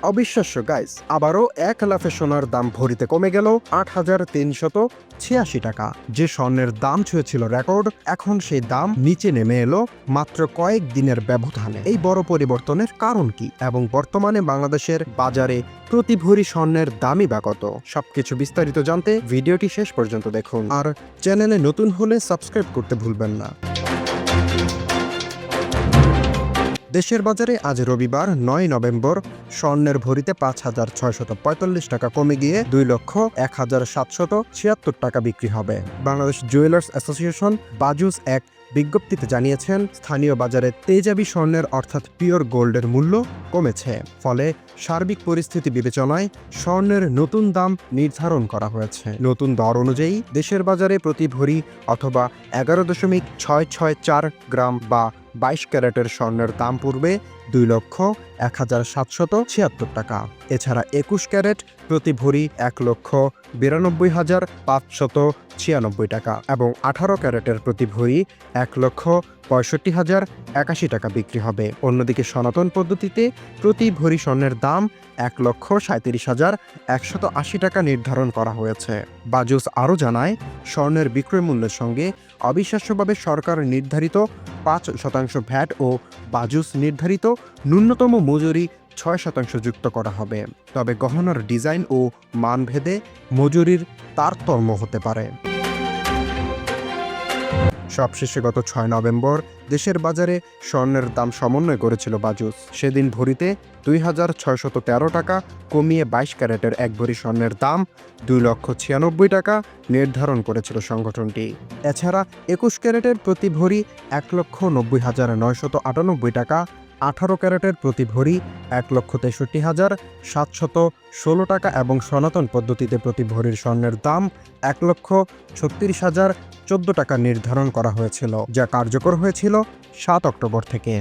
অবিশ্বাস্য গাইস, আবারও এক লাফে সোনার দাম ভরিতে কমে গেল ৮,৩৮৬ টাকা। যে স্বর্ণের দাম ছুঁয়েছিল রেকর্ড, এখন সেই দাম নিচে নেমে এলো মাত্র কয়েক দিনের ব্যবধানে। এই বড় পরিবর্তনের কারণ কি এবং বর্তমানে বাংলাদেশের বাজারে প্রতি ভরি স্বর্ণের দামই বা কত? সবকিছু বিস্তারিত জানতে ভিডিওটি শেষ পর্যন্ত দেখুন, আর চ্যানেলে নতুন হলে সাবস্ক্রাইব করতে ভুলবেন না। দেশের বাজারে আজ রবিবার ৯ নভেম্বর স্বর্ণের ভরিতে ৫,৬৪৫ টাকা কমে গিয়ে ২,১,৭৭৬ টাকা বিক্রি হবে। বাংলাদেশ জুয়েলার্স অ্যাসোসিয়েশন বাজুস এক বিজ্ঞপ্তিতে জানিয়েছেন, স্থানীয় বাজারে তেজাবি স্বর্ণের অর্থাৎ পিওর গোল্ডের মূল্য কমেছে। ফলে সার্বিক পরিস্থিতি বিবেচনায় স্বর্ণের নতুন দাম নির্ধারণ করা হয়েছে। নতুন দর অনুযায়ী দেশের বাজারে প্রতি ভরি অথবা ১১.৬৬৪ গ্রাম বা ২২ ক্যারেটের স্বর্ণের দাম পড়বে ২,১,৭৭৬ টাকা। এছাড়া ২১ ক্যারেট প্রতি ভরি ১,৯২,৫৯৬ টাকা এবং ১৮ ক্যারেটের প্রতি ভরি ১,৬৫,০৮১ টাকা বিক্রি হবে। অন্যদিকে সনাতন পদ্ধতিতে প্রতি ভরি স্বর্ণের দাম ১,৩৭,১৮০ টাকা নির্ধারণ করা হয়েছে। বাজুস আরও জানায়, স্বর্ণের বিক্রয় মূল্যের সঙ্গে অবিশ্বাস্যভাবে সরকার নির্ধারিত ৫% ভ্যাট ও বাজুস নির্ধারিত ন্যূনতম মজুরি ৬% যুক্ত করা হবে। তবে গহনার ডিজাইন ও মানভেদে মজুরির তারতম্য হতে পারে। সবশেষে গত ৬ নভেম্বর দেশের বাজারে স্বর্ণের দাম সমন্বয় করেছিল বাজুস। সেদিন ভরিতে ২,৬১৩ টাকা কমিয়ে ২২ ক্যারেটের এক ভরি স্বর্ণের দাম ২,৯৬ টাকা নির্ধারণ করেছিল সংগঠনটি। এছাড়া ২১ ক্যারেটের প্রতি ভরি ১,৯০,৯৯৮ টাকা, ১৮ ক্যারেটের প্রতি ভরি ১,৬৩,৭১৬ টাকা এবং সনাতন পদ্ধতিতে প্রতি ভরির স্বর্ণের দাম ১,৩৬,০১৪ টাকা নির্ধারণ করা হয়েছিল, যা কার্যকর হয়েছিল ৭ অক্টোবর থেকে।